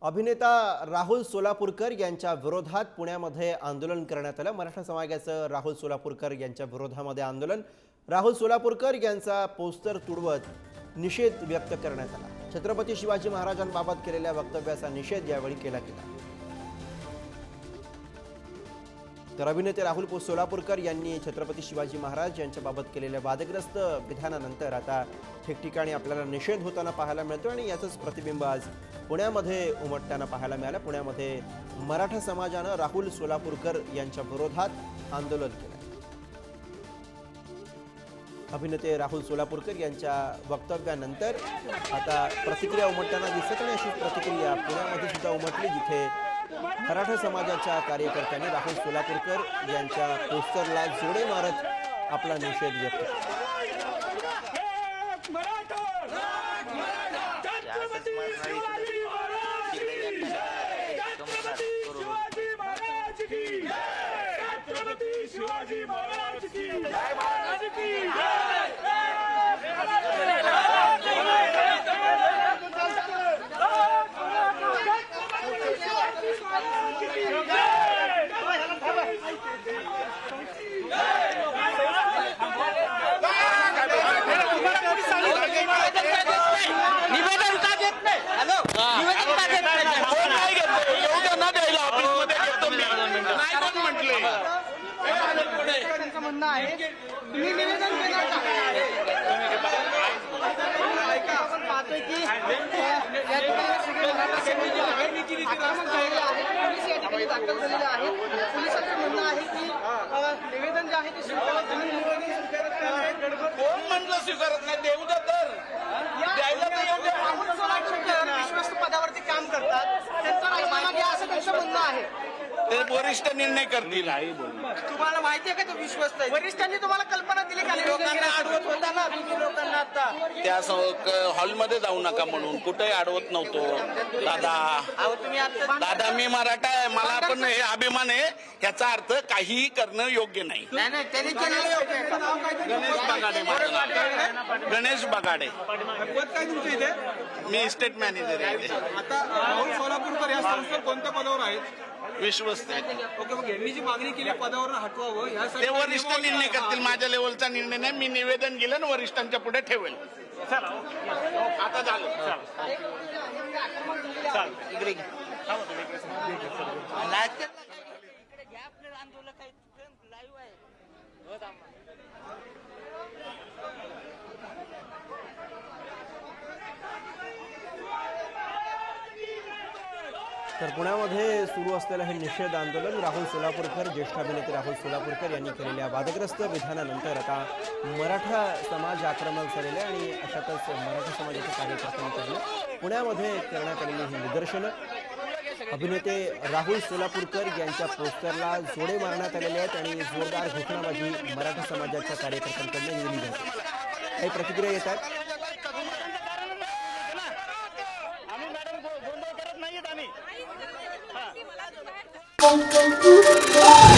अभिनेता राहुल सोलापूरकर यांच्या विरोधात पुण्यामध्ये आंदोलन करण्यात आलं। मराठा समाजाचं राहुल सोलापूरकर यांच्या विरोधामध्ये आंदोलन। राहुल सोलापूरकर यांचा पोस्टर तुडवत निषेध व्यक्त करण्यात आला। छत्रपती शिवाजी महाराजांबाबत केलेल्या वक्तव्याचा निषेध यावेळी केला गेला। तर अभिनेते राहुल सोलापूरकर यांनी छत्रपती शिवाजी महाराज यांच्याबाबत केलेल्या वादग्रस्त विधानानंतर आता ठिकठिकाणी आपल्याला निषेध होताना पाहायला मिळतो आणि याचंच प्रतिबिंब आज पुण्यामध्ये उमटताना पाहायला मिळालं। पुण्यामध्ये मराठा समाजानं राहुल सोलापूरकर यांच्या विरोधात आंदोलन केलं। अभिनेते राहुल सोलापूरकर यांच्या वक्तव्यानंतर आता प्रतिक्रिया उमटताना दिसत आणि अशी प्रतिक्रिया पुण्यामध्ये सुद्धा उमटली, जिथे मराठा समाजाच्या कार्यकर्त्यांनी राहुल सोलापूरकर यांच्या पोस्टरला जोडे मारत आपला निषेध व्यक्त केला। तुम्ही निवेदन केलं का? आपण पाहतोय की या ठिकाणी सगळे मराठा समाज आहे, आक्रमक झालेले आहे, पोलीस या ठिकाणी दाखल झालेले आहेत। पोलिसांचं म्हणणं आहे की निवेदन जे आहे ते स्वीकारत नाही, निवेदन स्वीकारत नाही। कोण म्हणलं स्वीकारत नाही? देऊ द्या तर द्यायला तर येऊ द्या। राहुल सोलापूरकर विश्वस्त पदावरती काम करतात, त्यांचा राजीनामा घ्या असं त्यांचं म्हणणं आहे। ते वरिष्ठ निर्णय करतील। तुम्हाला माहिती आहे का तो विश्वस्त आहे? वरिष्ठांनी तुम्हाला कल्पना दिली का? लोकांना अडवत होता ना तुम्ही लोकांना आता त्या हॉलमध्ये जाऊ नका म्हणून कुठेही अडवत नव्हतो दादा मी मराठा आहे, मला पण हे अभिमान आहे। ह्याचा अर्थ काहीही करणं योग्य नाही। नाही त्यांनी केलेलं योग्य आहे। गणेश बगाडे माझं नाव। गणेश बगाडे। पद काय तुमचं इथे? मी स्टेट मॅनेजर आहे। आता राहुल सोलापूरकर या संस्थेत कोणत्या पदावर आहेत? विश्वस्त आहे। ओके, मग यांनी जी मागणी केली पदावर हटवावं यासाठी ते वरिष्ठ निर्णय करतील, माझ्या लेवलचा निर्णय नाही। मी निवेदन केलं आणि वरिष्ठांच्या पुढे ठेवेल। आता झालं। तर पुण्यामध्ये सुरू असलेलं हे निषेध आंदोलन राहुल सोलापूरकर, ज्येष्ठ अभिनेते राहुल सोलापूरकर यांनी केलेल्या वादग्रस्त विधानानंतर आता मराठा समाज आक्रमक झालेले आणि अशातच मराठा समाजाच्या कार्यकर्त्यांकडून पुण्यामध्ये करण्यात आलेली ही निदर्शनं। अभिनेते राहुल सोलापूरकर यांच्या पोस्टरला जोडे मारण्यात आलेले आहेत आणि जोरदार घोषणाबाजी मराठा समाजाच्या कार्यकर्त्यांकडून दिली जाते। काही प्रतिक्रिया येत आहेत। Thank you.